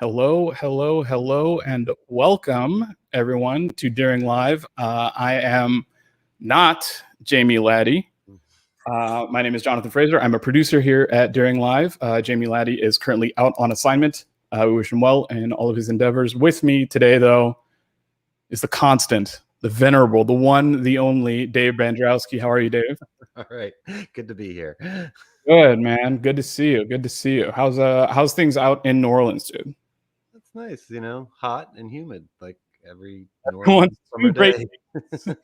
Hello, hello, hello, and welcome everyone to Daring Live. I am not Jamie Laddie. My name is Jonathan Fraser. I'm a producer here at Daring Live. Jamie Laddie is currently out on assignment. We wish him well in all of his endeavors. With me today, though, is the constant, the venerable, the one, the only Dave Bandrowski. How are you, Dave? All right, good to be here. Good, man. Good to see you. Good to see you. How's things out in New Orleans, dude? That's nice, hot and humid like every Everyone's northern summer great. day.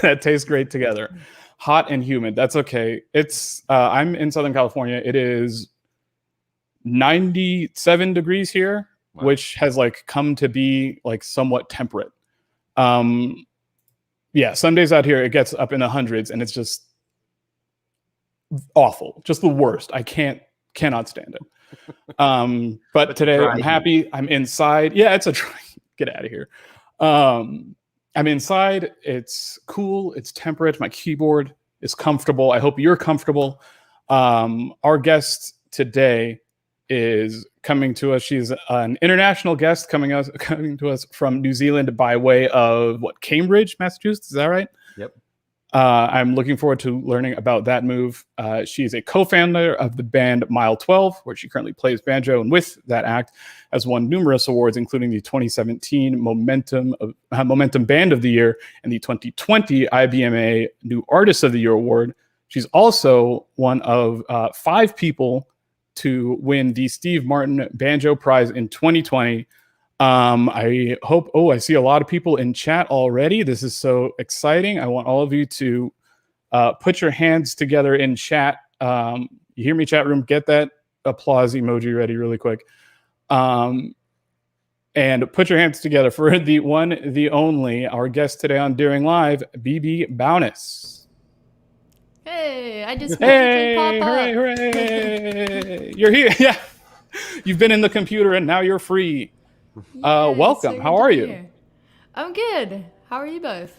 That tastes great together. Hot and humid. That's okay. I'm in Southern California. It is 97 degrees here, Wow. which has like come to be like somewhat temperate. Yeah, some days out here it gets up in the hundreds and it's just awful. Just the worst. I cannot stand it. But today I'm happy. I'm inside. Yeah, it's a dry. Get out of here. I'm inside. It's cool. It's temperate. My keyboard is comfortable. I hope you're comfortable. Our guest today is coming to us. She's an international guest coming to us from New Zealand by way of Cambridge, Massachusetts. Is that right? Yep. I'm looking forward to learning about that move. She's a co-founder of the band Mile 12, where she currently plays banjo, and with that act has won numerous awards, including the 2017 Momentum Band of the Year and the 2020 IBMA New Artist of the Year award. She's also one of 5 people to win the Steve Martin Banjo Prize in 2020. I hope, I see a lot of people in chat already. This is so exciting. I want all of you to put your hands together in chat. You hear me, chat room? Get that applause emoji ready really quick. And put your hands together for the one, the only, our guest today on Daring Live, BB Bowness. Hey, I just magically pop up. Hooray, hooray. You're here. Yeah. You've been in the computer and now you're free. Welcome. How are you? I'm good. How are you both?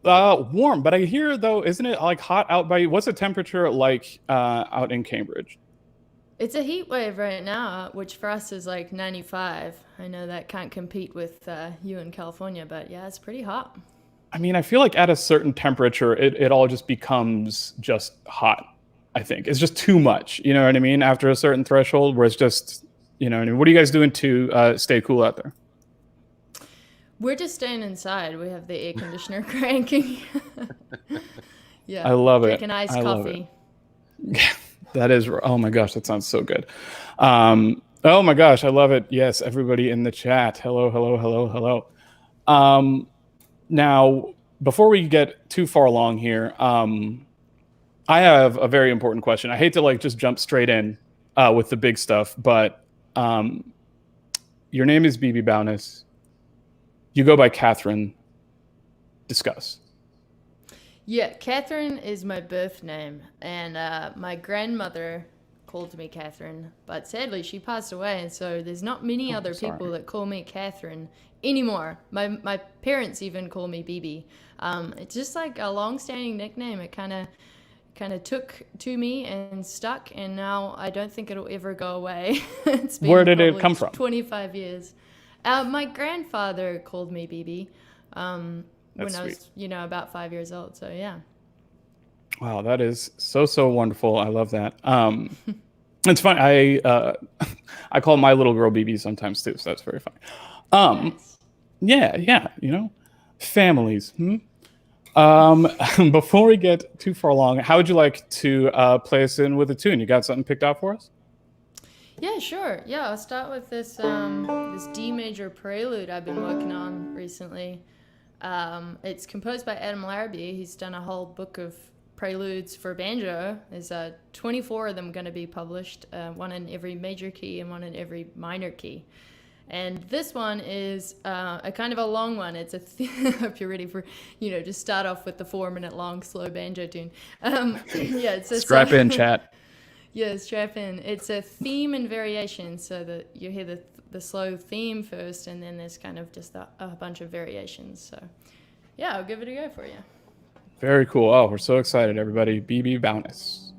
Warm, but I hear though, isn't it like hot out by you? What's the temperature like out in Cambridge? It's a heat wave right now, which for us is like 95. I know that can't compete with you in California, but yeah, it's pretty hot. I mean, I feel like at a certain temperature, it all just becomes just hot. I think it's just too much. You know what I mean? After a certain threshold where it's just, what are you guys doing to stay cool out there? We're just staying inside. We have the air conditioner cranking. Yeah, I love it. Drinking iced coffee. That is, oh my gosh, that sounds so good. Oh my gosh, I love it. Yes, everybody in the chat. Hello, hello, hello, hello. Now, before we get too far along here, I have a very important question. I hate to just jump straight in with the big stuff, but your name is BB Bowness. You go by Catherine. Discuss. Yeah, Catherine is my birth name, and my grandmother called me Catherine, but sadly she passed away, and so there's not many other people that call me Catherine anymore. My parents even call me BB. It's just like a long-standing nickname. It kind of took to me and stuck, and now I don't think it'll ever go away. It's been Where did it come from? 25 years. My grandfather called me BB when I was, about 5 years old. So yeah. Wow, that is so wonderful. I love that. It's fun. I call my little girl BB sometimes too, so that's very funny. Nice. Yeah, families. Before we get too far along, how would you like to play us in with a tune? You got something picked out for us? Yeah, sure. Yeah, I'll start with this this D major prelude I've been working on recently. It's composed by Adam Larrabee. He's done a whole book of preludes for banjo. There's 24 of them going to be published, one in every major key and one in every minor key. And this one is a kind of a long one. It's I hope you're ready for, to start off with the 4-minute long slow banjo tune. Yeah, it's a strap in, chat. Yeah, strap in. It's a theme and variation, so that you hear the slow theme first, and then there's kind of just a bunch of variations. So, yeah, I'll give it a go for you. Very cool. Oh, we're so excited, everybody. BB Bowness.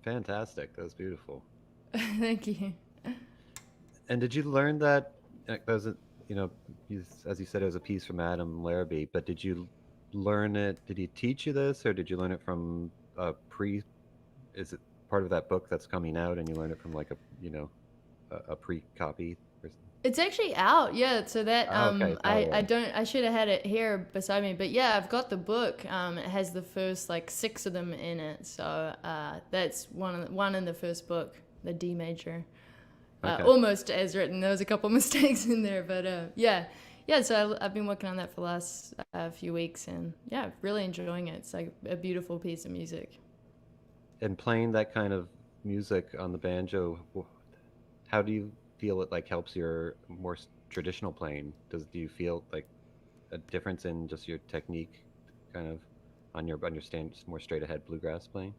Fantastic. That was beautiful. Thank you. And did you learn that? That was, you know, as you said, it was a piece from Adam Larrabee. But did you learn it? Did he teach you this, or did you learn it from a pre? Is it part of that book that's coming out, and you learn it from like a, a pre copy or something? It's actually out, yeah. So that Oh, okay, it's out I already. don't I should have had it here beside me, but yeah, I've got the book. It has the first like six of them in it. So that's one in the first book, the D major. Okay. Almost as written. There was a couple mistakes in there, but yeah. So I've been working on that for the last few weeks, and yeah, really enjoying it. It's like a beautiful piece of music. And playing that kind of music on the banjo, how do you feel it like helps your more traditional playing? Do you feel like a difference in just your technique, kind of on your stand more straight ahead bluegrass playing?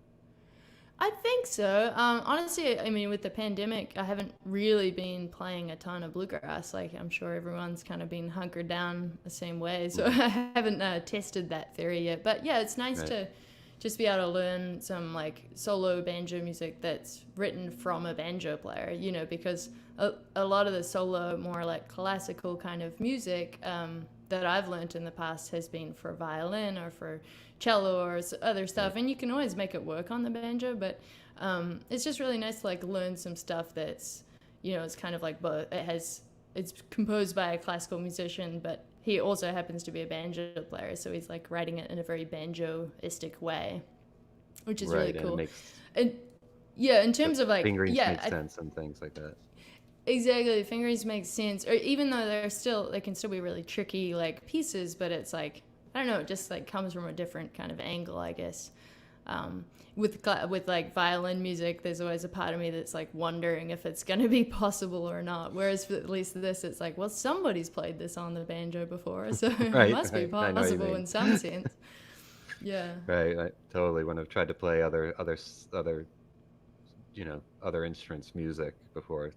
I think so. Honestly, I mean, with the pandemic, I haven't really been playing a ton of bluegrass. Like, I'm sure everyone's kind of been hunkered down the same way. So Hmm. I haven't tested that theory yet. But yeah, it's nice Right. to just be able to learn some like solo banjo music that's written from a banjo player, because a lot of the solo, more like classical kind of music that I've learned in the past has been for violin or for cello or other stuff, Right. and you can always make it work on the banjo, but it's just really nice to like learn some stuff that's, it's kind of like both. It's composed by a classical musician, but he also happens to be a banjo player, so he's like writing it in a very banjoistic way, which is really Right, and it cool. makes And yeah, in the terms of like, fingerings yeah, make sense and things like that. exactly, fingerings make sense. Or even though they can still be really tricky like pieces, but it's like, I don't know, it just like comes from a different kind of angle, I guess. With like violin music, there's always a part of me that's like wondering if it's going to be possible or not. Whereas for at least this, it's like, well, somebody's played this on the banjo before, so it Right, must be right. I know what you possible mean. in some sense. Yeah. Right, right. Totally. When I've tried to play other other instruments music before,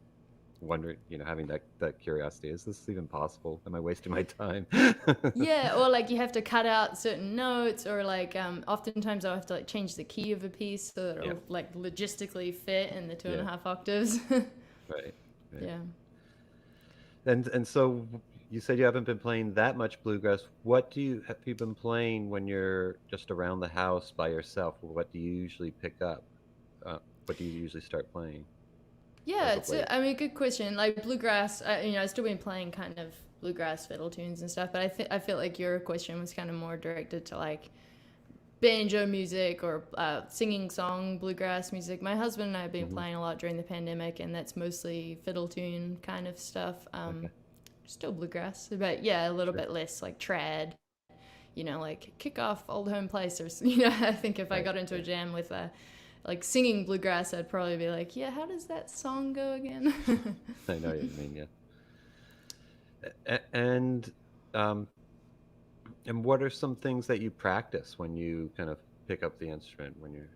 wondering, having that curiosity, is this even possible? Am I wasting my time? Yeah, or like you have to cut out certain notes, or like oftentimes I'll have to like change the key of a piece so that Yeah, it'll like logistically fit in the two and yeah, a half octaves. right, right. Yeah. And so you said you haven't been playing that much bluegrass. What have you been playing when you're just around the house by yourself? What do you usually pick up? What do you usually start playing Yeah, as of late? I mean, good question. Like bluegrass, I've still been playing kind of bluegrass fiddle tunes and stuff, but I feel like your question was kind of more directed to like banjo music or singing song bluegrass music. My husband and I have been Hmm. playing a lot during the pandemic, and that's mostly fiddle tune kind of stuff. Okay, Still bluegrass, but yeah, a little sure. bit less like trad. Like kick off Old Home Place, or I think if I Right, got into a right. jam with like singing bluegrass, I'd probably be like, yeah, how does that song go again? I know what you mean, yeah. And um, and what are some things that you practice when you kind of pick up the instrument when you're?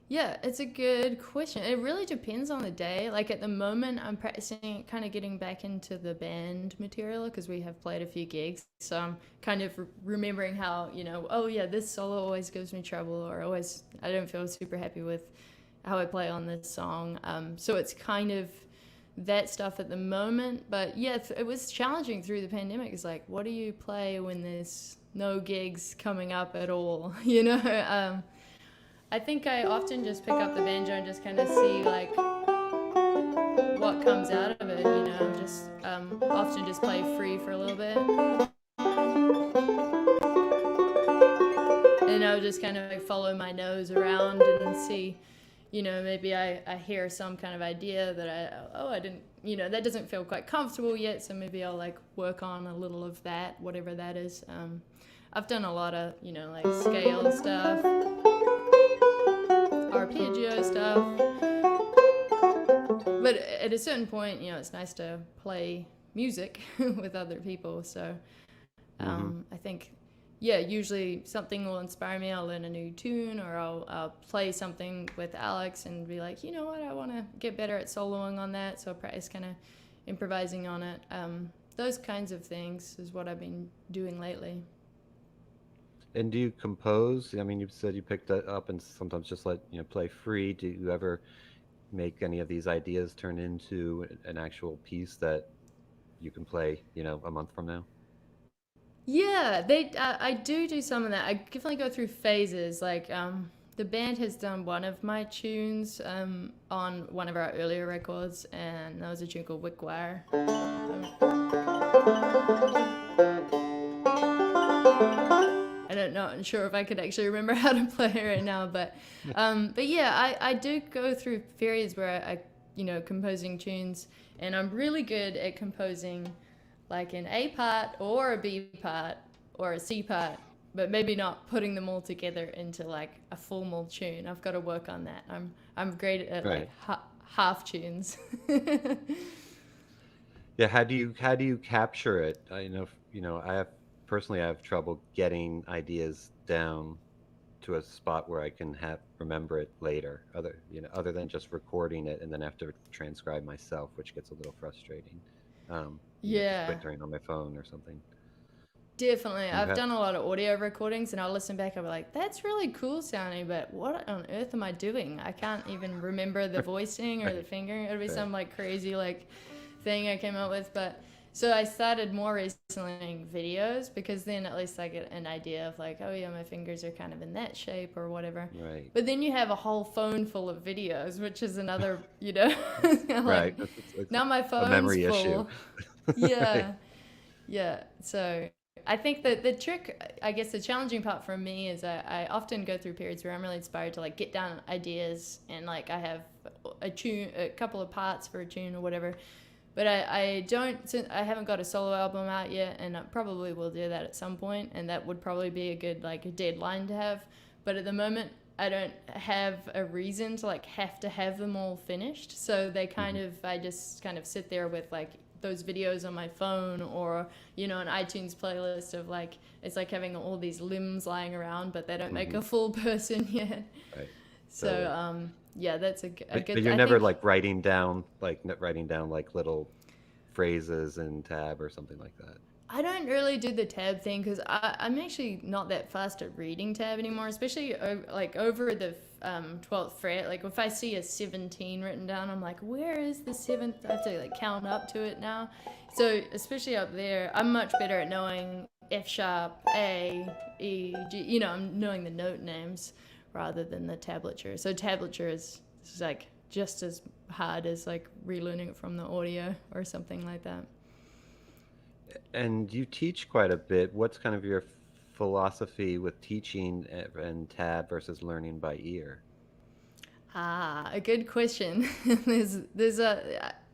Yeah, it's a good question. It really depends on the day. Like at the moment, I'm practicing kind of getting back into the band material because we have played a few gigs. So I'm kind of remembering how, oh yeah, this solo always gives me trouble, or always I don't feel super happy with how I play on this song. So it's kind of that stuff at the moment. But yeah, it was challenging through the pandemic. It's like, what do you play when there's no gigs coming up at all? I think I often just pick up the banjo and just kind of see like what comes out of it. Just often just play free for a little bit, and I'll just kind of like follow my nose around and see. Maybe I hear some kind of idea that I didn't, that doesn't feel quite comfortable yet, so maybe I'll like work on a little of that, whatever that is. I've done a lot of, like scale stuff, arpeggio stuff. But at a certain point, it's nice to play music with other people. So Hmm. I think, yeah, usually something will inspire me. I'll learn a new tune, or I'll play something with Alex and be like, you know what, I want to get better at soloing on that. So I practice kind of improvising on it. Those kinds of things is what I've been doing lately. And do you compose? I mean, you said you picked that up and sometimes just let, play free. Do you ever make any of these ideas turn into an actual piece that you can play, a month from now? Yeah, I do some of that. I definitely go through phases. Like the band has done one of my tunes on one of our earlier records, and that was a tune called Wickwire. I don't know. I'm sure if I could actually remember how to play it right now, but yeah, I do go through periods where composing tunes, and I'm really good at composing like an A part or a B part or a C part, but maybe not putting them all together into like a formal tune. I've got to work on that. I'm great at Right. like half tunes. Yeah. How do you capture it? I have trouble getting ideas down to a spot where I can remember it later, other than just recording it and then have to transcribe myself, which gets a little frustrating. Just Yeah, picturing on my phone or something. definitely. Do you I've have? done a lot of audio recordings, and I'll listen back. I'll be like, "That's really cool sounding," but what on earth am I doing? I can't even remember the voicing or the Right, fingering. It'll be right. some like crazy like thing I came up with. But so I started more recently doing videos, because then at least I get an idea of like, oh yeah, my fingers are kind of in that shape or whatever. Right. But then you have a whole phone full of videos, which is another, like Right. It's now my a phone's memory issue. full. Right. Yeah. Yeah, so I think that the trick, I guess the challenging part for me is I often go through periods where I'm really inspired to like get down ideas, and like I have a couple of parts for a tune or whatever. But I don't, since I haven't got a solo album out yet, and I probably will do that at some point, and that would probably be a good like a deadline to have. But at the moment, I don't have a reason to like have to have them all finished. So they kind Hmm. of, I just kind of sit there with like those videos on my phone, or an iTunes playlist of like, it's like having all these limbs lying around, but they don't make Hmm. a full person yet. Right. So Totally. yeah, that's a But good, you're I never think. like writing down like little phrases in tab or something like that. I don't really do the tab thing, because I'm actually not that fast at reading tab anymore, especially like over the 12th fret. Like if I see a 17 written down, I'm like, where is the seventh? I have to like count up to it now. So especially up there, I'm much better at knowing F sharp, A, E, G. I'm knowing the note names rather than the tablature. So tablature is like just as hard as like relearning it from the audio or something like that. And you teach quite a bit. What's kind of your philosophy with teaching and tab versus learning by ear? Ah, a good question.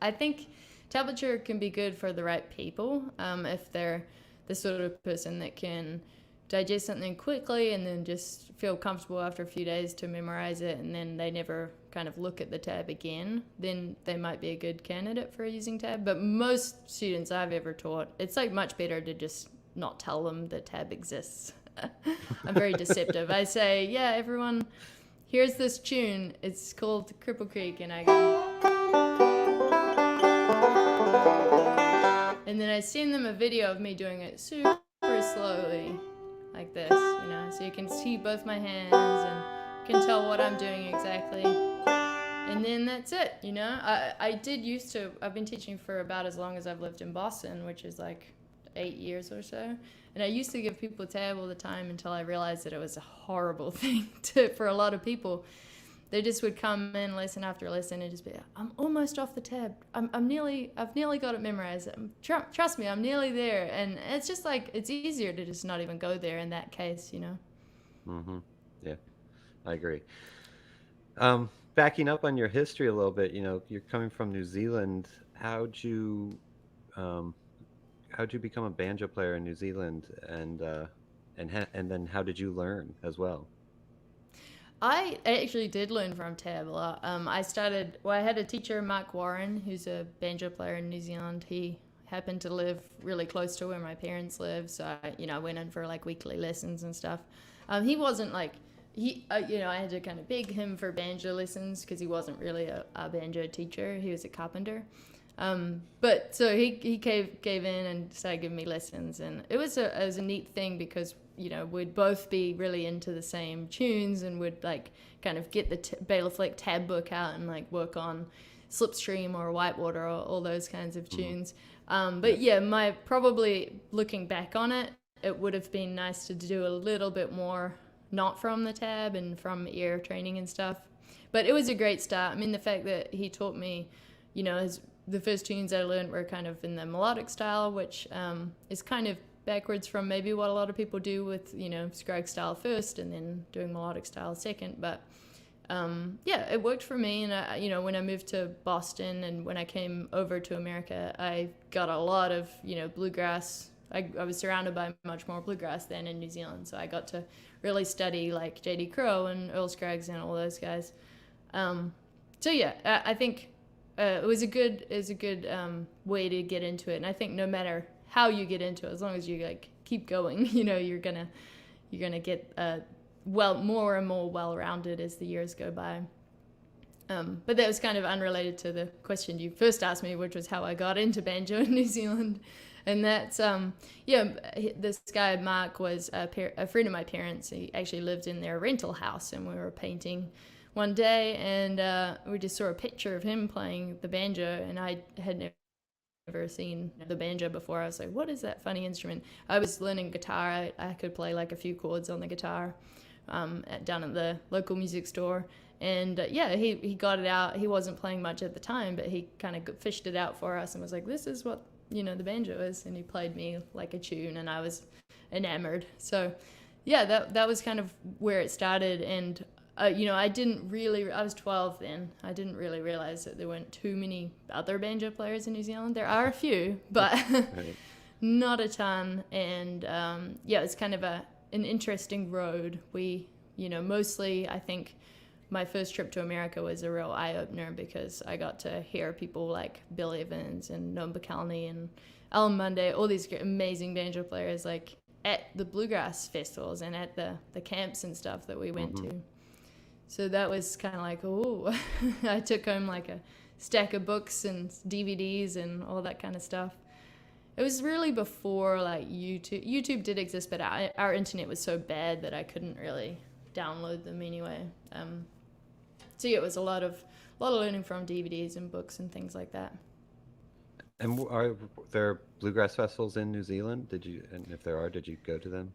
I think tablature can be good for the right people, if they're the sort of person that can digest something quickly and then just feel comfortable after a few days to memorize it, and then they never kind of look at the tab again, then they might be a good candidate for using tab. But most students I've ever taught, it's like much better to just not tell them that tab exists. I'm very deceptive. I say, yeah, everyone, here's this tune. It's called Cripple Creek, and I go, and then I send them a video of me doing it super slowly, like this, so you can see both my hands and can tell what I'm doing exactly. And then that's it, I've been teaching for about as long as I've lived in Boston, which is like 8 years or so. And I used to give people tab all the time until I realized that it was a horrible thing for a lot of people. They just would come in lesson after lesson and just be, I'm almost off the tab. I've nearly got it memorized. Trust me, I'm nearly there. And it's just like, it's easier to just not even go there in that case. Hmm. Yeah, I agree. Backing up on your history a little bit, you're coming from New Zealand. Um, how'd you become a banjo player in New Zealand, and then how did you learn as well? I actually did learn from tab a lot. I had a teacher, Mark Warren, who's a banjo player in New Zealand. He happened to live really close to where my parents live, so I went in for like weekly lessons and stuff. He wasn't like I had to kind of beg him for banjo lessons, because he wasn't really a banjo teacher. He was a carpenter. But so he gave in and started giving me lessons, and it was a neat thing, because we'd both be really into the same tunes and would like kind of get the Bela Fleck tab book out and like work on Slipstream or Whitewater or all those kinds of tunes. But yeah, probably looking back on it, it would have been nice to do a little bit more not from the tab and from ear training and stuff. But it was a great start. I mean, the fact that he taught me, the first tunes I learned were kind of in the melodic style, which is kind of backwards from maybe what a lot of people do with, Scrag style first and then doing melodic style second. But yeah, it worked for me. And, when I moved to Boston and when I came over to America, I got a lot of, bluegrass. I was surrounded by much more bluegrass than in New Zealand. So I got to really study like J.D. Crowe and Earl Scraggs and all those guys. So yeah, I think it was a good way to get into it. And I think no matter how you get into it, as long as you like keep going, you're gonna get more and more well-rounded as the years go by. But that was kind of unrelated to the question you first asked me, which was how I got into banjo in New Zealand. And that's, this guy, Mark, was a friend of my parents. He actually lived in their rental house, and we were painting one day, and we just saw a picture of him playing the banjo, and I had never seen the banjo before. I was like, what is that funny instrument? I was learning guitar. I could play like a few chords on the guitar down at the local music store. And he got it out. He wasn't playing much at the time, but he kind of fished it out for us and was like, this is what the banjo is. And he played me like a tune, and I was enamored. So yeah, that was kind of where it started. And I was 12 then. I didn't really realize that there weren't too many other banjo players in New Zealand. There are a few, but right. Not a ton. And it's kind of an interesting road. We, mostly I think my first trip to America was a real eye-opener because I got to hear people like Bill Evans and Noam Bacalny and Alan Munday, all these amazing banjo players, like at the bluegrass festivals and at the camps and stuff that we went to. So that was kind of like, oh, I took home like a stack of books and DVDs and all that kind of stuff. It was really before like YouTube. YouTube did exist, but our internet was so bad that I couldn't really download them anyway. So yeah, it was a lot of learning from DVDs and books and things like that. And are there bluegrass festivals in New Zealand? And if there are, did you go to them?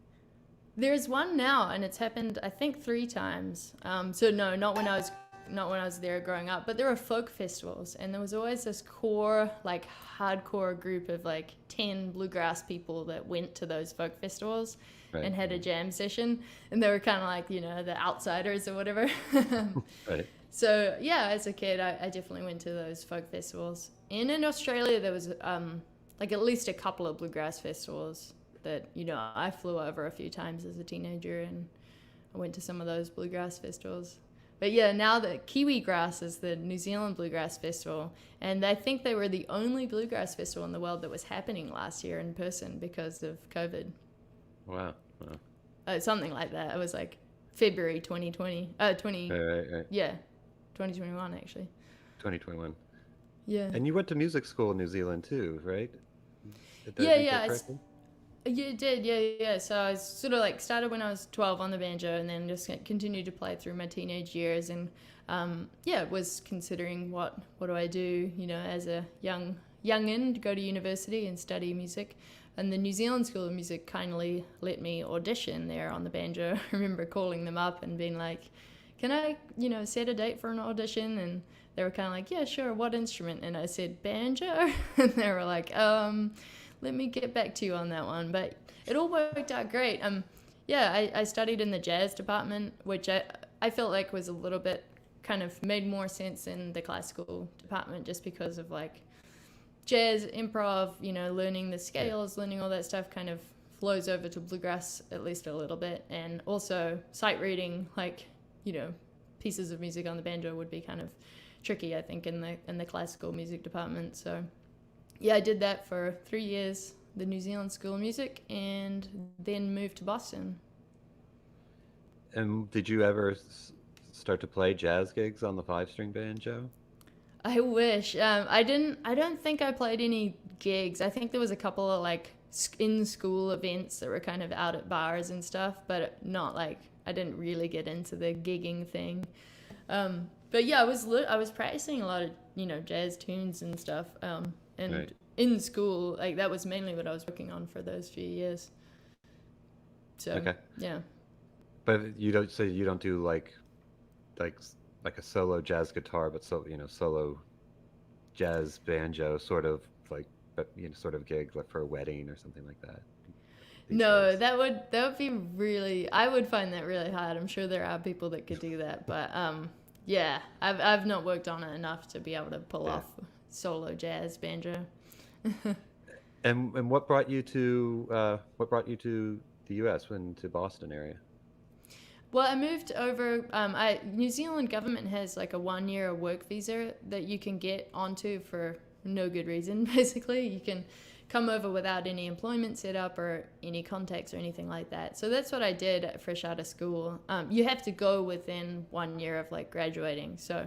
There's one now, and it's happened I think 3 times. So no, not when I was there growing up, but there were folk festivals, and there was always this core, like hardcore group of like 10 bluegrass people that went to those folk festivals. Right. And had a jam session, and they were kind of like, the outsiders or whatever. Right. So yeah, as a kid, I definitely went to those folk festivals. And in Australia, there was like at least a couple of bluegrass festivals that, I flew over a few times as a teenager, and I went to some of those bluegrass festivals. But yeah, now the Kiwi Grass is the New Zealand Bluegrass Festival, and I think they were the only bluegrass festival in the world that was happening last year in person because of COVID. Wow. Something like that. It was like February 2020. Right. Yeah, 2021 actually. 2021. Yeah. And you went to music school in New Zealand too, right? Yeah. You did, yeah. So I sort of like started when I was 12 on the banjo, and then just continued to play through my teenage years, and was considering what do I do, as a youngin', to go to university and study music. And the New Zealand School of Music kindly let me audition there on the banjo. I remember calling them up and being like, can I, set a date for an audition? And they were kind of like, yeah, sure, what instrument? And I said, banjo. And they were like, let me get back to you on that one. But it all worked out great. I studied in the jazz department, which I felt like was a little bit kind of made more sense in the classical department just because of like jazz, improv, learning the scales, learning all that stuff kind of flows over to bluegrass at least a little bit. And also sight reading, like, pieces of music on the banjo would be kind of tricky, I think, in the classical music department. So yeah, I did that for 3 years, the New Zealand School of Music, and then moved to Boston. And did you ever start to play jazz gigs on the 5-string banjo? I wish. I don't think I played any gigs. I think there was a couple of like in school events that were kind of out at bars and stuff, but not like I didn't really get into the gigging thing. But yeah, I was practicing a lot of jazz tunes and stuff, and Right. in school, like that was mainly what I was working on for those few years. So Okay. yeah. But you don't do like like a solo jazz guitar, but solo jazz banjo sort of like, but sort of gig like for a wedding or something like that. These No, days. that would be really. I would find that really hard. I'm sure there are people that could do that, but yeah, I've not worked on it enough to be able to pull Yeah. off solo jazz banjo. And what brought you to the U.S. when to Boston area? Well, I moved over. New Zealand government has like a 1 year work visa that you can get onto for no good reason. Basically, you can come over without any employment set up or any contacts or anything like that. So that's what I did fresh out of school. You have to go within 1 year of like graduating. So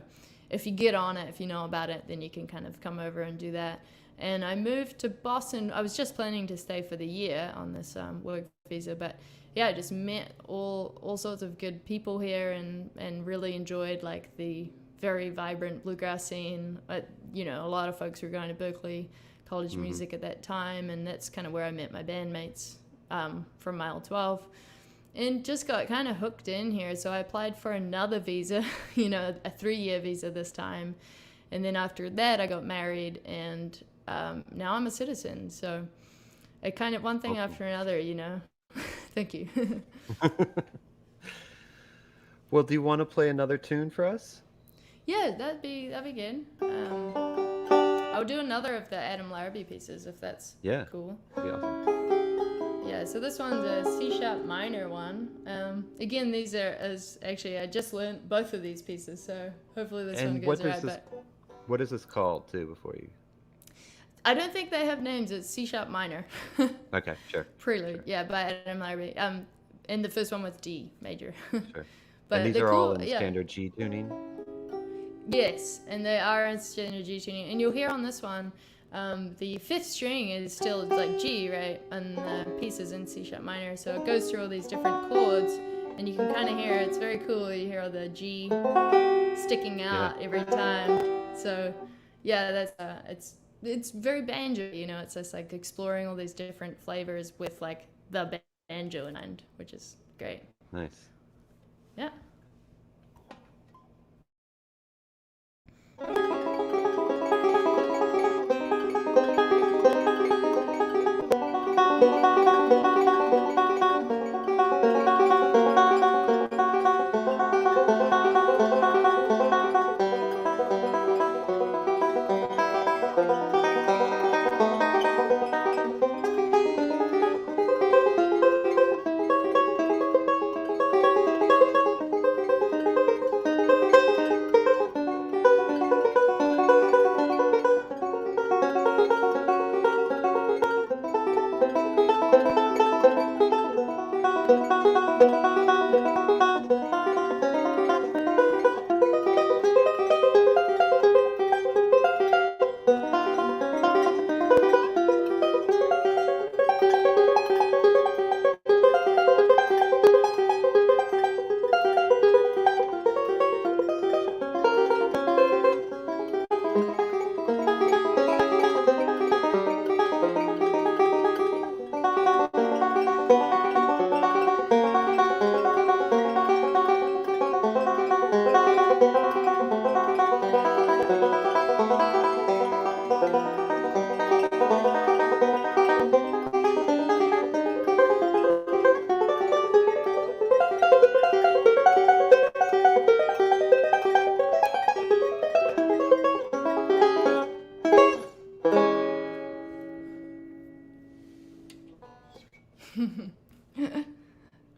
if you get on it, if you know about it, then you can kind of come over and do that. And I moved to Boston. I was just planning to stay for the year on this work visa, but yeah, I just met all sorts of good people here and really enjoyed like the very vibrant bluegrass scene. A lot of folks were going to Berkeley College of Music at that time, and that's kind of where I met my bandmates from Mile 12. And just got kind of hooked in here, so I applied for another visa, a 3-year visa this time. And then after that, I got married, and now I'm a citizen. So it kind of one thing Awesome. after another, Thank you. Well, do you want to play another tune for us? Yeah, that'd be good. I'll do another of the Adam Larrabee pieces if that's Yeah, cool. that'd be awesome. Yeah, so this one's a C-sharp minor one. Again, these are I just learned both of these pieces, so hopefully this one And goes alright. But what is this called too before you? I don't think they have names. It's C-sharp minor. Okay, sure. Prelude, Sure. yeah, by Adam Larrabee. And the first one was D major. Sure. But And these they're are all cool, in yeah. standard G tuning? Yes, and they are in standard G tuning. And you'll hear on this one, the fifth string is still like G, right? And the piece is in C-sharp minor. So it goes through all these different chords, and you can kind of hear, it's very cool. You hear all the G sticking out every time. So yeah, that's it's very banjo, it's just like exploring all these different flavors with like the banjo in mind, which is great. Nice. Yeah.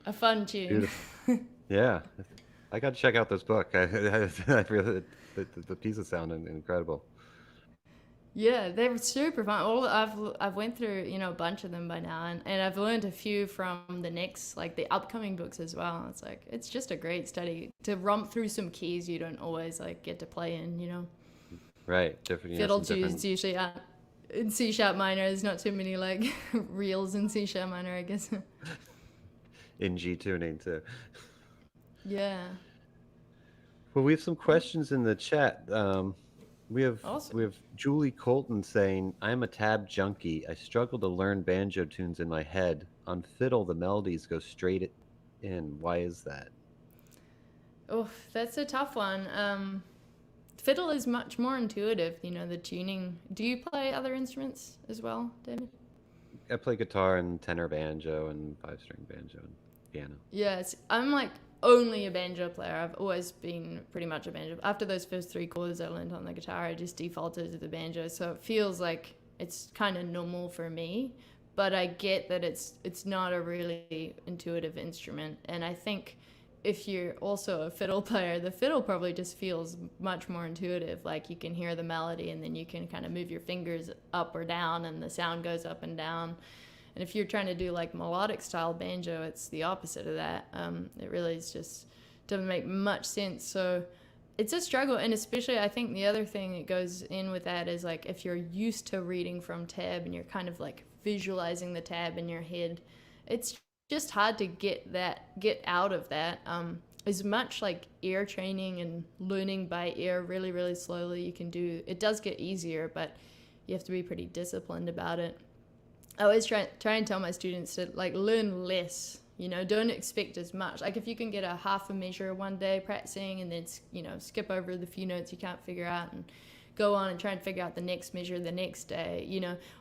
A fun tune. Beautiful. Yeah, I got to check out this book. I really, the pieces sound incredible. Yeah, they were super fun. I've went through a bunch of them by now, and I've learned a few from the next like the upcoming books as well. It's like it's just a great study to romp through some keys you don't always like get to play in. Right, different. Fiddle some different. tunes usually aren't in C sharp minor. There's not too many like reels in C sharp minor, I guess. In G tuning too. Yeah. Well, we have some questions in the chat. We have Awesome. Julie Colton saying, "I'm a tab junkie. I struggle to learn banjo tunes in my head. On fiddle, the melodies go straight in. Why is that?" Oh, that's a tough one. Fiddle is much more intuitive, the tuning. Do you play other instruments as well, David? I play guitar and tenor banjo and 5-string banjo and piano. Yes, I'm like only a banjo player. I've always been pretty much a banjo. After those first 3 chords I learned on the guitar, I just defaulted to the banjo. So it feels like it's kind of normal for me. But I get that it's not a really intuitive instrument, and I think if you're also a fiddle player, the fiddle probably just feels much more intuitive. Like you can hear the melody and then you can kind of move your fingers up or down and the sound goes up and down. And if you're trying to do like melodic style banjo, it's the opposite of that. It really is just doesn't make much sense. So it's a struggle. And especially I think the other thing that goes in with that is like if you're used to reading from tab and you're kind of like visualizing the tab in your head, it's just hard to get out of that. As much like ear training and learning by ear really, really slowly you can do, it does get easier, but you have to be pretty disciplined about it. I always try and tell my students to like learn less, don't expect as much. Like if you can get a half a measure one day practicing and then, skip over the few notes you can't figure out and go on and try and figure out the next measure the next day,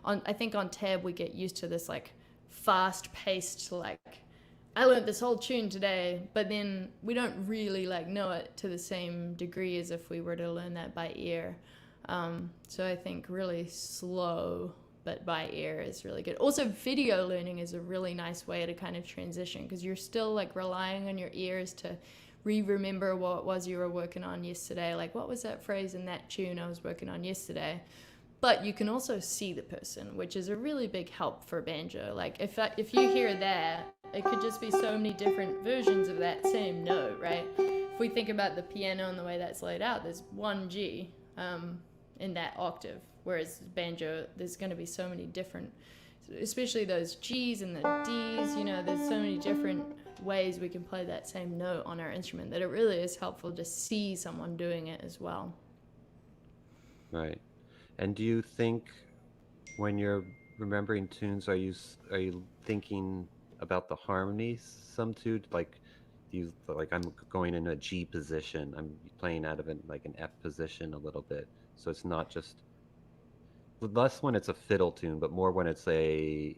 I think on tab we get used to this like fast paced, like I learned this whole tune today, but then we don't really like know it to the same degree as if we were to learn that by ear. So I think really slow but by ear is really good. Also, video learning is a really nice way to kind of transition because you're still like relying on your ears to remember what it was you were working on yesterday. Like, what was that phrase in that tune I was working on yesterday? But you can also see the person, which is a really big help for banjo. Like, if you hear that, it could just be so many different versions of that same note, right? If we think about the piano and the way that's laid out, there's one G in that octave. Whereas banjo, there's going to be so many different, especially those G's and the D's, there's so many different ways we can play that same note on our instrument that it really is helpful to see someone doing it as well. Right. And do you think when you're remembering tunes, are you thinking about the harmonies some too? Like, I'm going in a G position, I'm playing out of like an F position a little bit. So it's not just less when it's a fiddle tune, but more when it's a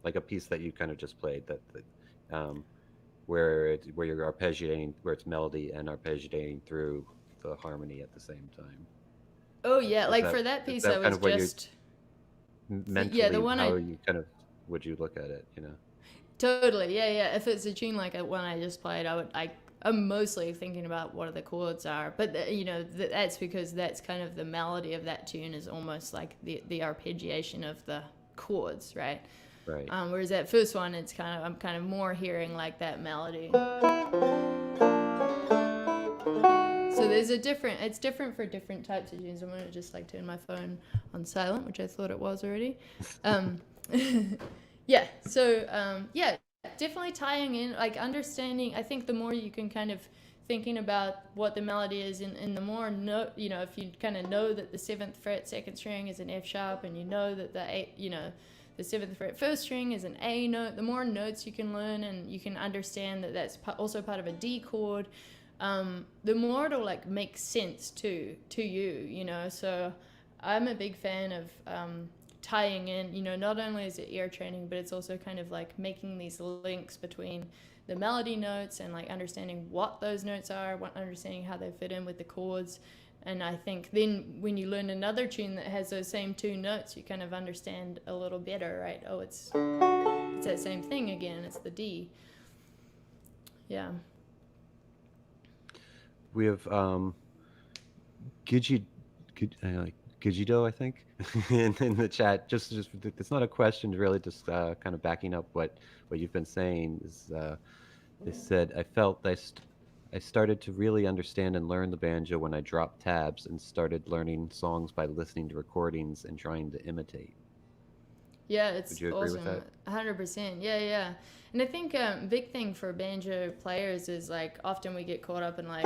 like a piece that you kind of just played where you're arpeggiating, where it's melody and arpeggiating through the harmony at the same time. Oh yeah, like for that piece, I was just mentally. Yeah, the one you kind of would you look at it, Totally, yeah. If it's a tune like one I just played, I'm mostly thinking about what the chords are, but that's because that's kind of the melody of that tune is almost like the arpeggiation of the chords, right? Right. Whereas that first one, I'm kind of more hearing like that melody. So it's different for different types of tunes. I'm gonna just like turn my phone on silent, which I thought it was already. Yeah. So definitely tying in, like understanding. I think the more you can kind of thinking about what the melody is, and the more note, if you kind of know that the 7th fret 2nd string is an F sharp, and you know that the 7th fret 1st string is an A note, the more notes you can learn, and you can understand that that's also part of a D chord. The more it'll like make sense to you, So I'm a big fan of tying in, not only is it ear training, but it's also kind of like making these links between the melody notes and like understanding what those notes are, understanding how they fit in with the chords. And I think then when you learn another tune that has those same 2 notes, you kind of understand a little better, right? Oh, it's that same thing again. It's the D. Yeah. We have Gijido, I think, in the chat. Just it's not a question, really, just kind of backing up what you've been saying. Is they said I I started to really understand and learn the banjo when I dropped tabs and started learning songs by listening to recordings and trying to imitate. Yeah, Would it's you agree with awesome. that? 100%. Yeah, yeah. And I think big thing for banjo players is like often we get caught up in like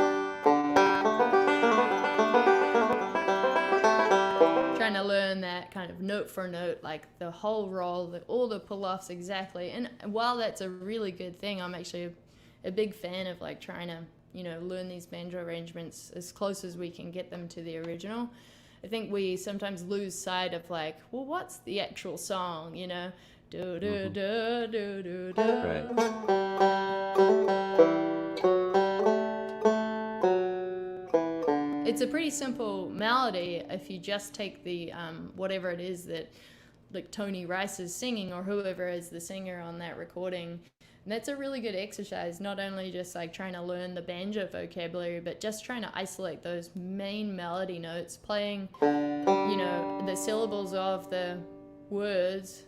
trying to learn that kind of note for note, like the whole roll, all the pull offs exactly. And while that's a really good thing, I'm actually a big fan of like trying to, learn these banjo arrangements as close as we can get them to the original. I think we sometimes lose sight of like, well, what's the actual song, Do do Hmm. do do do do. Right. It's a pretty simple melody if you just take the whatever it is that like Tony Rice is singing or whoever is the singer on that recording. And that's a really good exercise, not only just like trying to learn the banjo vocabulary, but just trying to isolate those main melody notes, playing, the syllables of the words.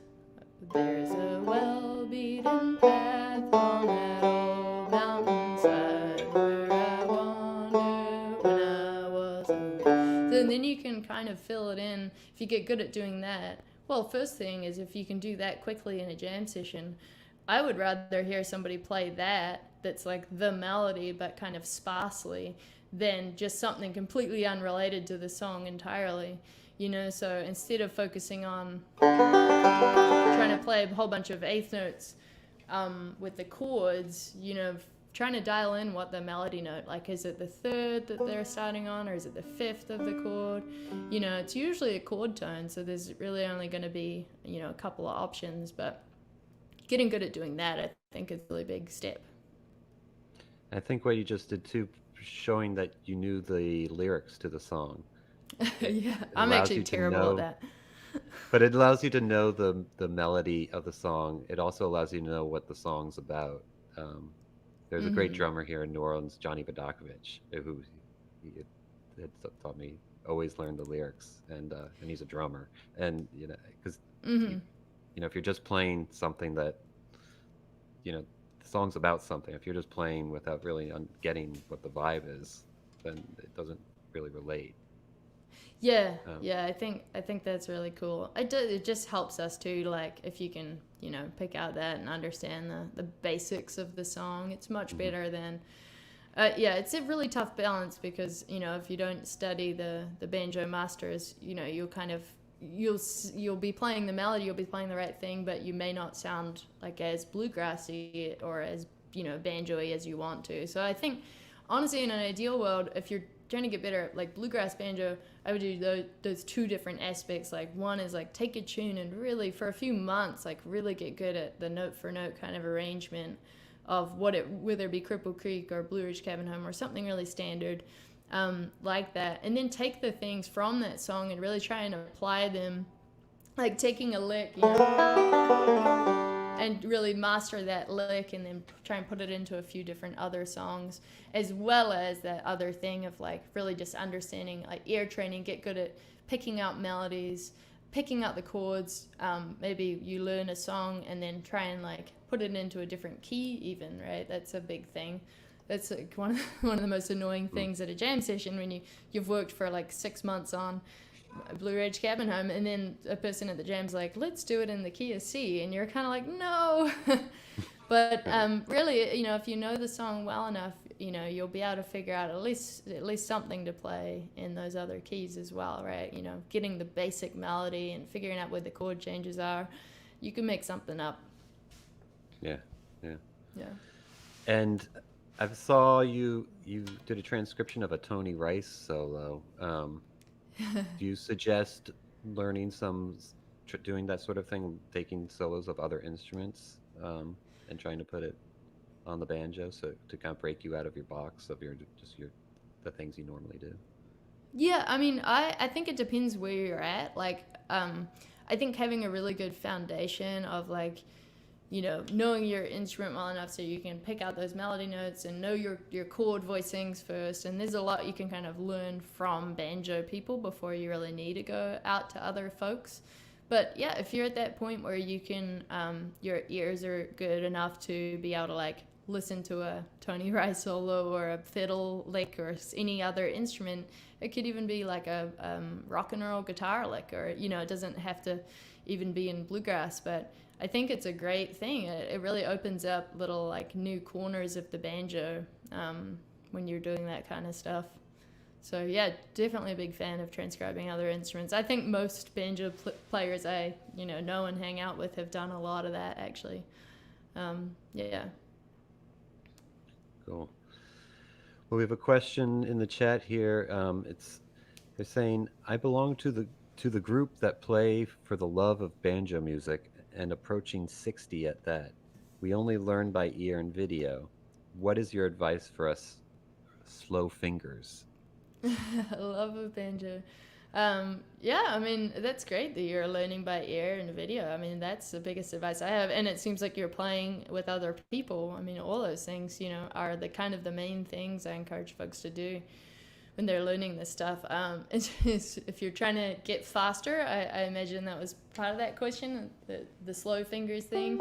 There's a well-beaten path on that old mountainside where I wandered when I was a boy. And then you can kind of fill it in if you get good at doing that. Well, first thing is if you can do that quickly in a jam session, I would rather hear somebody play that's like the melody but kind of sparsely than just something completely unrelated to the song entirely. So instead of focusing on trying to play a whole bunch of eighth notes with the chords, trying to dial in what the melody note, like is it the third that they're starting on or is it the fifth of the chord? It's usually a chord tone, so there's really only going to be, a couple of options, but getting good at doing that, I think, is a really big step. I think what you just did too, showing that you knew the lyrics to the song. Yeah, It I'm allows actually you to terrible at know, that. but it allows you to know the melody of the song. It also allows you to know what the song's about. Um, there's a great Mm-hmm. drummer here in New Orleans, Johnny Vodakovich, who he had taught me always learn the lyrics, and he's a drummer, and because Mm-hmm. you, if you're just playing something that the song's about something, if you're just playing without really getting what the vibe is, then it doesn't really relate. Yeah, Um, yeah, I think that's really cool. It just helps us too, like if you can, pick out that and understand the basics of the song. It's much mhm. better than yeah, it's a really tough balance because, if you don't study the banjo masters, you'll kind of you'll be playing the melody, you'll be playing the right thing, but you may not sound like as bluegrassy or as, banjo-y as you want to. So I think honestly in an ideal world, if you're trying to get better at like bluegrass banjo, I would do those two different aspects. Like one is like take a tune and really for a few months like really get good at the note for note kind of arrangement of whether it be Cripple Creek or Blue Ridge Cabin Home or something really standard like that, and then take the things from that song and really try and apply them, like taking a lick, and really master that lick and then try and put it into a few different other songs, as well as that other thing of like really just understanding like ear training, get good at picking out melodies, picking out the chords. Maybe you learn a song and then try and like put it into a different key even, right? That's a big thing. That's like one of the most annoying things at a jam session when you've worked for like 6 months on Blue Ridge Cabin Home, and then a person at the jam's like, let's do it in the key of C, and you're kind of like, no. But really, if you know the song well enough, you'll be able to figure out at least something to play in those other keys as well, right? Getting the basic melody and figuring out where the chord changes are, you can make something up. Yeah, yeah. Yeah. And I saw you did a transcription of a Tony Rice solo. Do you suggest learning doing that sort of thing, taking solos of other instruments, and trying to put it on the banjo, so to kind of break you out of your box of the things you normally do? Yeah, I mean, I think it depends where you're at. Like, I think having a really good foundation of like, knowing your instrument well enough so you can pick out those melody notes and know your chord voicings first. And there's a lot you can kind of learn from banjo people before you really need to go out to other folks. But yeah, if you're at that point where you can, your ears are good enough to be able to like listen to a Tony Rice solo or a fiddle lick or any other instrument. It could even be like a rock and roll guitar lick, or, you know, it doesn't have to even be in bluegrass, but I think it's a great thing. It really opens up little like new corners of the banjo when you're doing that kind of stuff. So yeah, definitely a big fan of transcribing other instruments. I think most banjo players I know and hang out with have done a lot of that, actually. Yeah. Cool. Well, we have a question in the chat here. They're saying, I belong to the group that play for the love of banjo music, and approaching 60 at that. We only learn by ear and video. What is your advice for us slow fingers? Love of banjo. Yeah, I mean, that's great that you're learning by ear and video. I mean, that's the biggest advice I have. And it seems like you're playing with other people. I mean, all those things, are the kind of the main things I encourage folks to do when they're learning this stuff. If you're trying to get faster, I imagine that was part of that question, the slow fingers thing.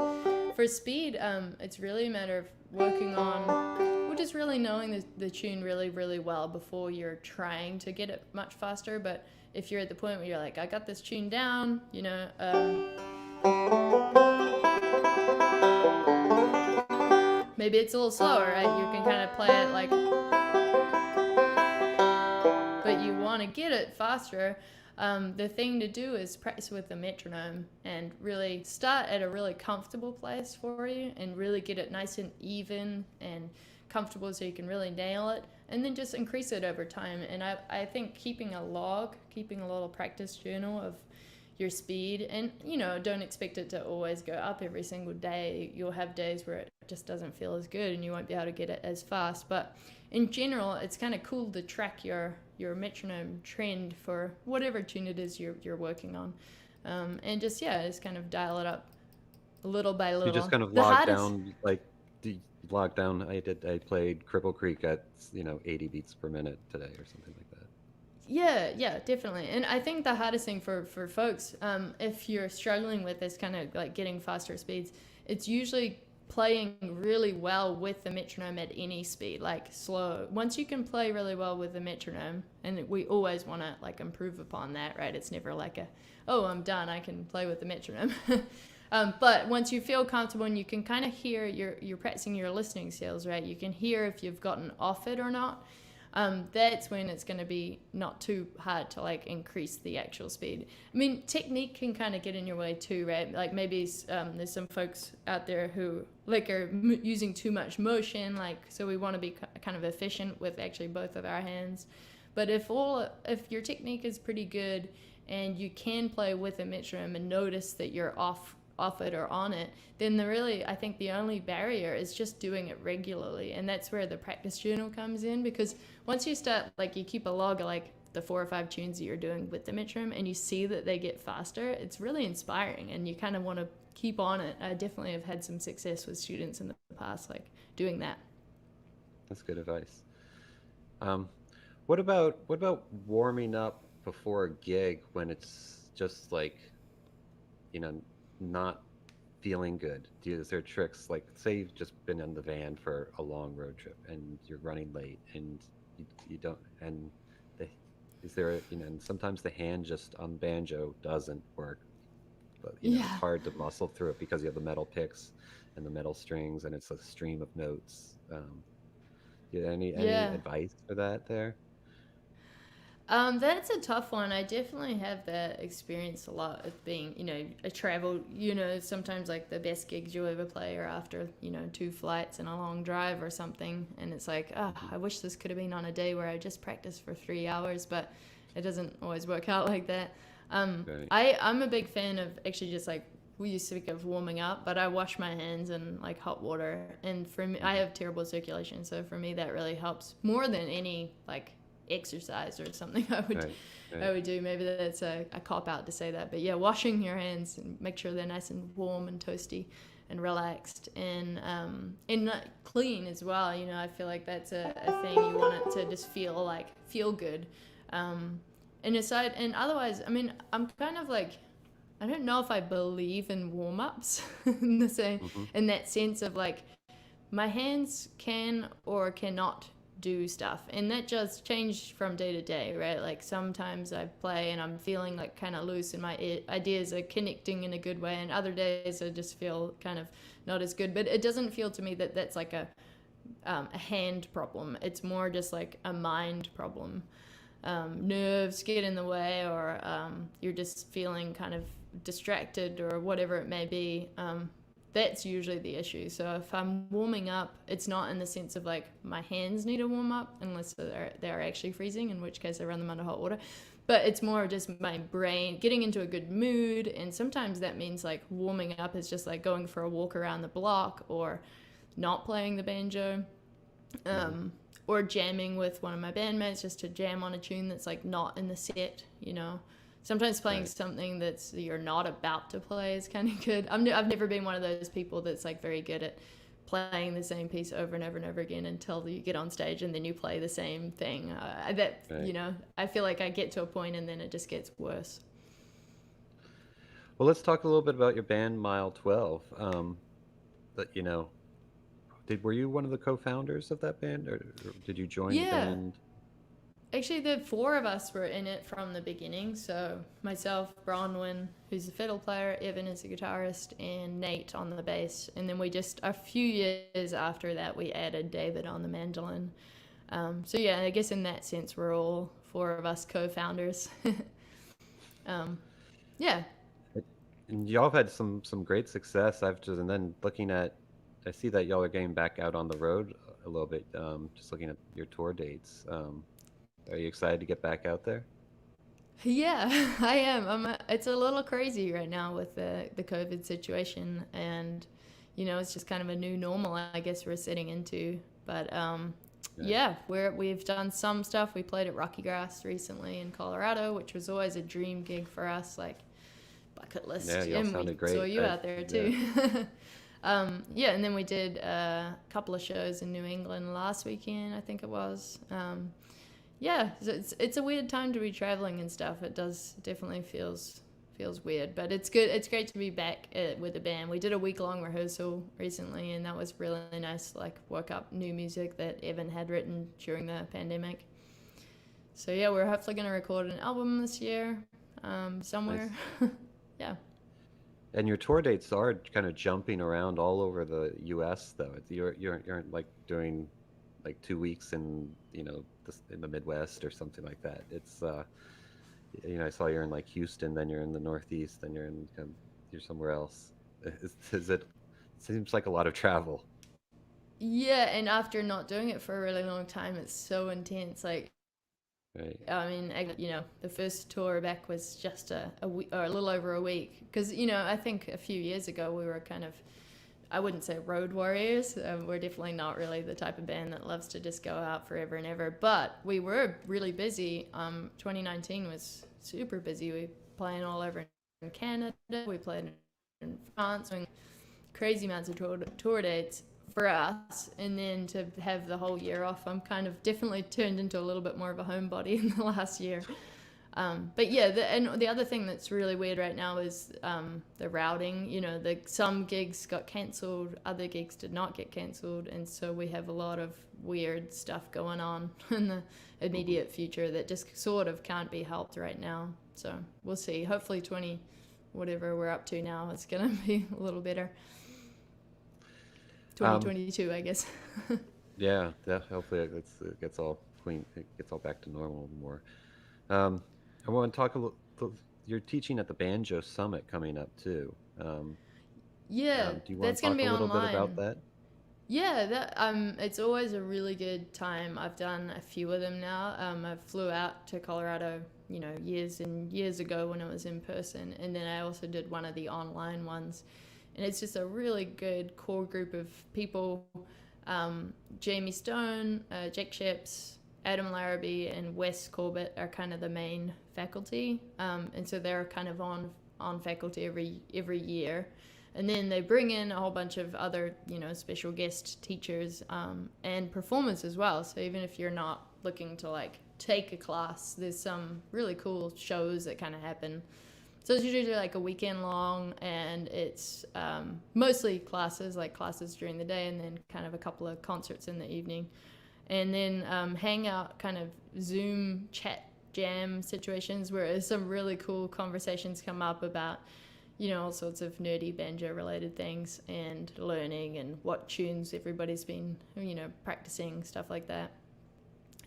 For speed, it's really a matter of working on, just really knowing the tune really, really well before you're trying to get it much faster. But if you're at the point where you're like, I got this tune down, maybe it's a little slower, right? You can kind of play it like, but you want to get it faster. The thing to do is practice with the metronome and really start at a really comfortable place for you and really get it nice and even and comfortable so you can really nail it, and then just increase it over time. And I think keeping a little practice journal of your speed, and don't expect it to always go up every single day. You'll have days where it just doesn't feel as good and you won't be able to get it as fast, but in general it's kind of cool to track your metronome trend for whatever tune it is you're working on, and just kind of dial it up little by little. You just kind of log down, like log down. I played Cripple Creek at 80 beats per minute today or something like that. Yeah, definitely. And I think the hardest thing for folks, if you're struggling with this kind of like getting faster speeds, it's usually playing really well with the metronome at any speed, like slow. Once you can play really well with the metronome, and we always want to like improve upon that, right? It's never like I'm done, I can play with the metronome. But once you feel comfortable and you can kind of hear, you're practicing your listening skills, right? You can hear if you've gotten off it or not. That's when it's going to be not too hard to like increase the actual speed. I mean, technique can kind of get in your way too, right? Like maybe there's some folks out there who like are using too much motion, like, so we want to be kind of efficient with actually both of our hands. But if your technique is pretty good and you can play with a metronome and notice that you're off it or on it, then I think the only barrier is just doing it regularly. And that's where the practice journal comes in, because once you start, like, you keep a log of like the 4 or 5 tunes that you're doing with the metronome and you see that they get faster, it's really inspiring and you kind of want to keep on it. I definitely have had some success with students in the past, like doing that. That's good advice. What about warming up before a gig when it's just like, not feeling good? Is there tricks, like say you've just been in the van for a long road trip and you're running late and you don't, and is there and sometimes the hand just on banjo doesn't work, but it's hard to muscle through it because you have the metal picks and the metal strings and it's a stream of notes. Any advice for that there? That's a tough one. I definitely have that experience a lot of being, a travel, sometimes like the best gigs you ever play are after, 2 flights and a long drive or something. And it's like, I wish this could have been on a day where I just practiced for 3 hours, but it doesn't always work out like that. Right. I'm a big fan of actually just like, we used to speak of warming up, but I wash my hands in like hot water. And for me, I have terrible circulation. So for me, that really helps more than any like exercise or something I would do. Maybe that's a cop out to say that, but yeah, washing your hands and make sure they're nice and warm and toasty and relaxed and clean as well. I feel like that's a thing. You want it to just feel good. And otherwise, I mean, I'm kind of like, I don't know if I believe in warm-ups in the same, in that sense of like my hands can or cannot do stuff, and that just change from day to day, right? Like sometimes I play and I'm feeling like kind of loose and my ideas are connecting in a good way, and other days I just feel kind of not as good. But it doesn't feel to me that that's like a hand problem. It's more just like a mind problem. Nerves get in the way, or you're just feeling kind of distracted or whatever it may be. That's usually the issue. So if I'm warming up, it's not in the sense of like my hands need to warm up unless they're actually freezing, in which case I run them under hot water. But it's more just my brain getting into a good mood, and sometimes that means like warming up is just like going for a walk around the block, or not playing the banjo, or jamming with one of my bandmates just to jam on a tune that's like not in the set, you know. Sometimes playing something that's you're not about to play is kind of good. I've never been one of those people that's like very good at playing the same piece over and over and over again until you get on stage and then you play the same thing. You know, I feel like I get to a point and then it just gets worse. Well, let's talk a little bit about your band Mile 12. That you know, were you one of the co-founders of that band, or did you join the band? Actually, the four of us were in it from the beginning. So myself, Bronwyn, who's the fiddle player, Evan is the guitarist, and Nate on the bass. And then we just, a few years after that, we added David on the mandolin. So yeah, I guess in that sense, we're all four of us co-founders. Yeah. And y'all have had some great success. And then looking at, I see that y'all are getting back out on the road a little bit. Just looking at your tour dates. Are you excited to get back out there? Yeah, I am. It's a little crazy right now with the COVID situation, and you know, it's just kind of a new normal, I guess, we're setting into. But yeah, we've done some stuff. We played at Rocky Grass recently in Colorado, which was always a dream gig for us, like bucket list. Yeah, y'all sounded great. Saw you out there too. Yeah, and then we did a couple of shows in New England last weekend, I think it was. Yeah, it's a weird time to be traveling and stuff. It definitely feels weird, but it's good. It's great to be back with the band. We did a week-long rehearsal recently, and that was really nice. Like work up new music that Evan had written during the pandemic. So yeah, we're hopefully going to record an album this year, somewhere. Nice. Yeah. And your tour dates are kind of jumping around all over the U.S. though. You're like doing like 2 weeks in in the Midwest or something like that. It's I saw you're in like Houston, then you're in the Northeast, then you're somewhere else. It seems like a lot of travel. Yeah, and after not doing it for a really long time, it's so intense. Like, right. I mean, the first tour back was just a week, or a little over a week, because I think a few years ago we were kind of, I wouldn't say road warriors. We're definitely not really the type of band that loves to just go out forever and ever. But we were really busy. 2019 was super busy. We playing all over in Canada. We played in France, doing crazy amounts of tour dates for us. And then to have the whole year off, I'm kind of definitely turned into a little bit more of a homebody in the last year. But yeah, the other thing that's really weird right now is the routing. Some gigs got cancelled, other gigs did not get cancelled, and so we have a lot of weird stuff going on in the immediate future that just sort of can't be helped right now. So we'll see. Hopefully whatever we're up to now, it's going to be a little better. 2022, I guess. Yeah, hopefully it gets all clean. It gets all back to normal more. I want to talk a little. You're teaching at the Banjo Summit coming up too. Yeah, do you want to talk a little bit about that? Yeah, it's always a really good time. I've done a few of them now. I flew out to Colorado, years and years ago when it was in person, and then I also did one of the online ones, and it's just a really good core group of people. Jamie Stone, Jake Sheps, Adam Larrabee, and Wes Corbett are kind of the main faculty, and so they're kind of on faculty every year, and then they bring in a whole bunch of other special guest teachers and performers as well. So even if you're not looking to like take a class, there's some really cool shows that kind of happen So it's usually like a weekend long, and it's mostly classes during the day, and then kind of a couple of concerts in the evening. And then hangout kind of Zoom chat jam situations where some really cool conversations come up about, all sorts of nerdy banjo related things and learning and what tunes everybody's been, practicing, stuff like that.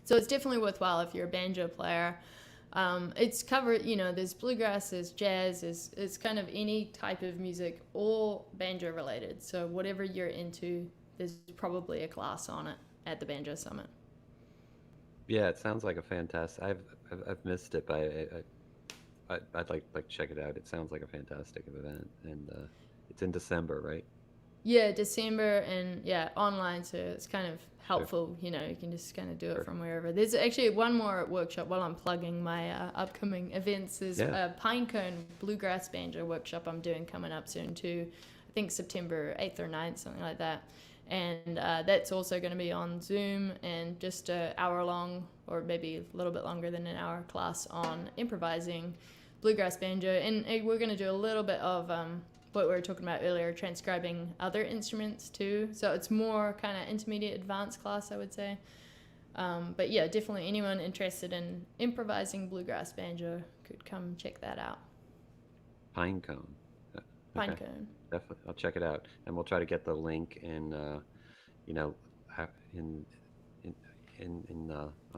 So it's definitely worthwhile if you're a banjo player. It's covered, there's bluegrass, there's jazz, it's kind of any type of music, all banjo related. So whatever you're into, there's probably a class on it at the Banjo Summit. Yeah, it sounds like a fantastic. I've missed it, but I'd like check it out. It sounds like a fantastic event, and it's in December, right? Yeah, December, and online, so it's kind of helpful. Sure. You can just kind of do it from wherever. There's actually one more workshop while I'm plugging my upcoming events. There's a Pinecone Bluegrass Banjo workshop I'm doing coming up soon too. I think September 8th or 9th, something like that. And that's also going to be on Zoom, and just an hour-long, or maybe a little bit longer than an hour, class on improvising bluegrass banjo. And we're going to do a little bit of what we were talking about earlier, transcribing other instruments too. So it's more kind of intermediate advanced class, I would say. But yeah, definitely anyone interested in improvising bluegrass banjo could come check that out. Pinecone. Pinecone. Definitely, I'll check it out, and we'll try to get the link in, on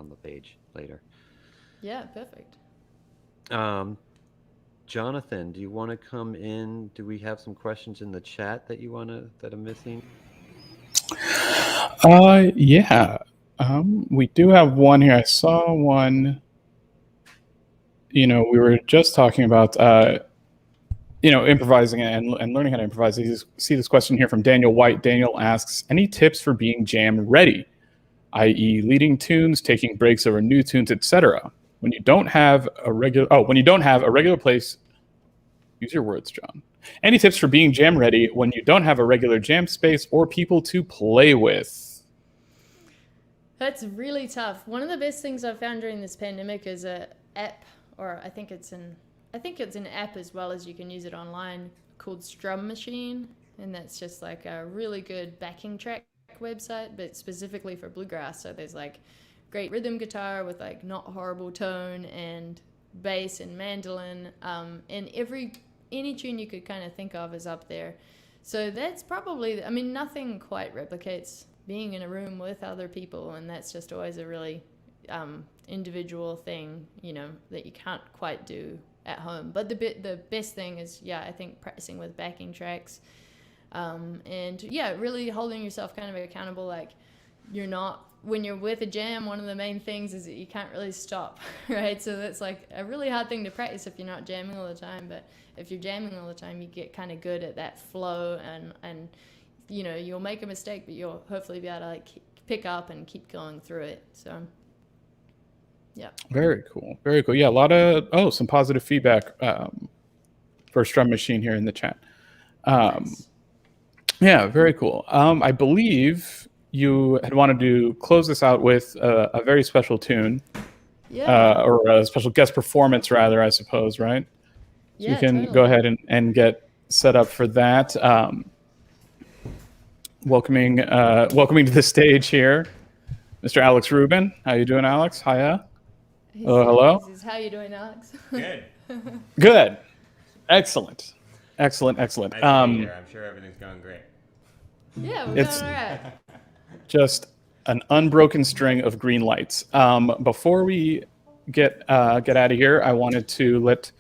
the page later. Yeah, perfect. Jonathan, do you want to come in? Do we have some questions in the chat that I'm missing? Yeah. We do have one here. I saw one. We were just talking about improvising and learning how to improvise. You see this question here from Daniel White. Daniel asks, any tips for being jam ready, i.e. leading tunes, taking breaks over new tunes, etc. When you don't have a regular place, use your words, John. Any tips for being jam ready when you don't have a regular jam space or people to play with? That's really tough. One of the best things I've found during this pandemic is an app, or I think it's an app as well as you can use it online, called Strum Machine, and that's just like a really good backing track website, but specifically for bluegrass. So there's like great rhythm guitar with like not horrible tone, and bass and mandolin, and any tune you could kind of think of is up there. So that's probably, nothing quite replicates being in a room with other people, and that's just always a really individual thing, that you can't quite do at home. But the best thing is, I think practicing with backing tracks, and really holding yourself kind of accountable. Like, when you're with a jam, one of the main things is that you can't really stop, right? So that's like a really hard thing to practice if you're not jamming all the time. But if you're jamming all the time, you get kind of good at that flow, and you'll make a mistake, but you'll hopefully be able to like pick up and keep going through it. So yeah. Very cool. Very cool. Yeah, a lot of some positive feedback for Strum Machine here in the chat. Nice. Yeah, very cool. I believe you had wanted to close this out with a very special tune. Yeah. Or a special guest performance, rather, I suppose, right? So you can go ahead and get set up for that. Welcoming to the stage here, Mr. Alex Rubin. How you doing, Alex? Hiya. Hello. How you doing, Alex? Good. Good. Excellent. Nice to be here. I'm sure everything's going great. Yeah, we're doing all right. Just an unbroken string of green lights. Before we get out of here, I wanted to let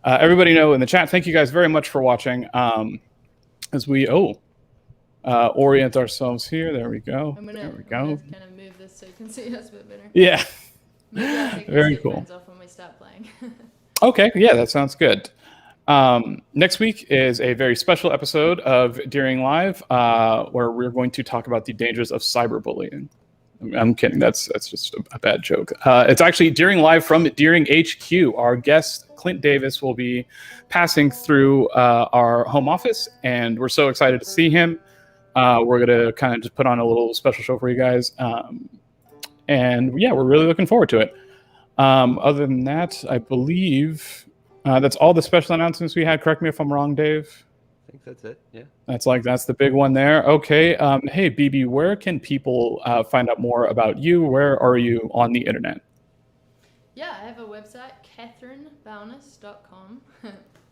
everybody know in the chat. Thank you guys very much for watching. As we orient ourselves here. There we go. I'm gonna kind of move this so you can see us a bit better. Yeah. Maybe I'll take Very the cool. headphones off when we stop playing. Okay, yeah, that sounds good. Next week is a very special episode of Deering Live, where we're going to talk about the dangers of cyberbullying. I'm kidding. That's just a bad joke. It's actually Deering Live from Deering HQ. Our guest, Clint Davis, will be passing through our home office, and we're so excited to see him. We're going to kind of just put on a little special show for you guys. And yeah, we're really looking forward to it. Other than that, I believe That's all the special announcements we had. Correct me if I'm wrong, Dave. I think that's it. Yeah. That's the big one there. Okay. Hey, BB, where can people find out more about you? Where are you on the internet? Yeah, I have a website, catherinebowness.com.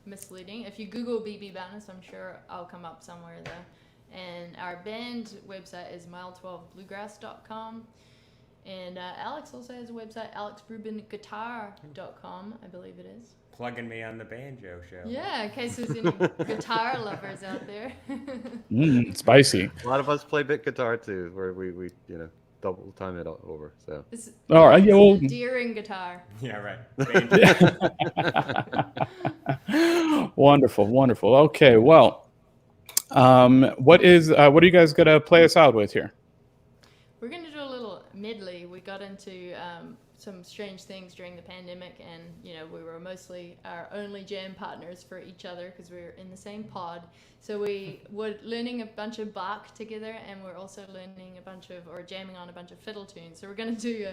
Misleading. If you Google BB Bowness, I'm sure I'll come up somewhere there. And our band website is mile12bluegrass.com. And Alex also has a website, alexrubinguitar.com, I believe it is. Plugging me on the banjo show. Yeah, in case there's any guitar lovers out there. Spicy. A lot of us play bit guitar too, where we double time it over. So. All right. Yeah, well, endearing guitar. Yeah, right. Wonderful. Okay. Well, what are you guys gonna play us out with here? We're going to do a little medley. We got into some strange things during the pandemic, and we were mostly our only jam partners for each other because we were in the same pod. So we were learning a bunch of Bach together, and we're also learning jamming on a bunch of fiddle tunes. So we're going to do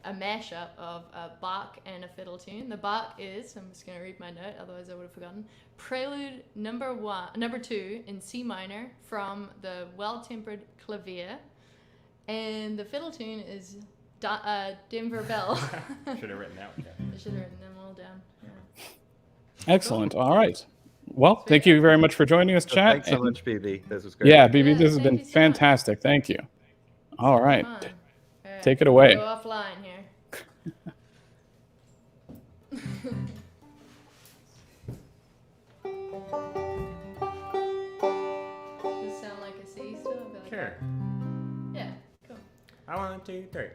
a mashup of a Bach and a fiddle tune. The Bach is, I'm just going to read my note, otherwise I would have forgotten, Prelude number 2 in C minor from the Well-Tempered Clavier. And the fiddle tune is Denver Bell. Should have written that one down. I should have written them all down. Yeah. Excellent. All right. Well, thank you very much for joining us, chat. Thanks so much, BB. This was great. Yeah, BB, Yeah, this has been thank you so fantastic. Thank you. All right. Fun. All right. Take it away. Go offline here. Does it sound like a C still? I'll be like, Sure. yeah, cool. 1, 2, 3.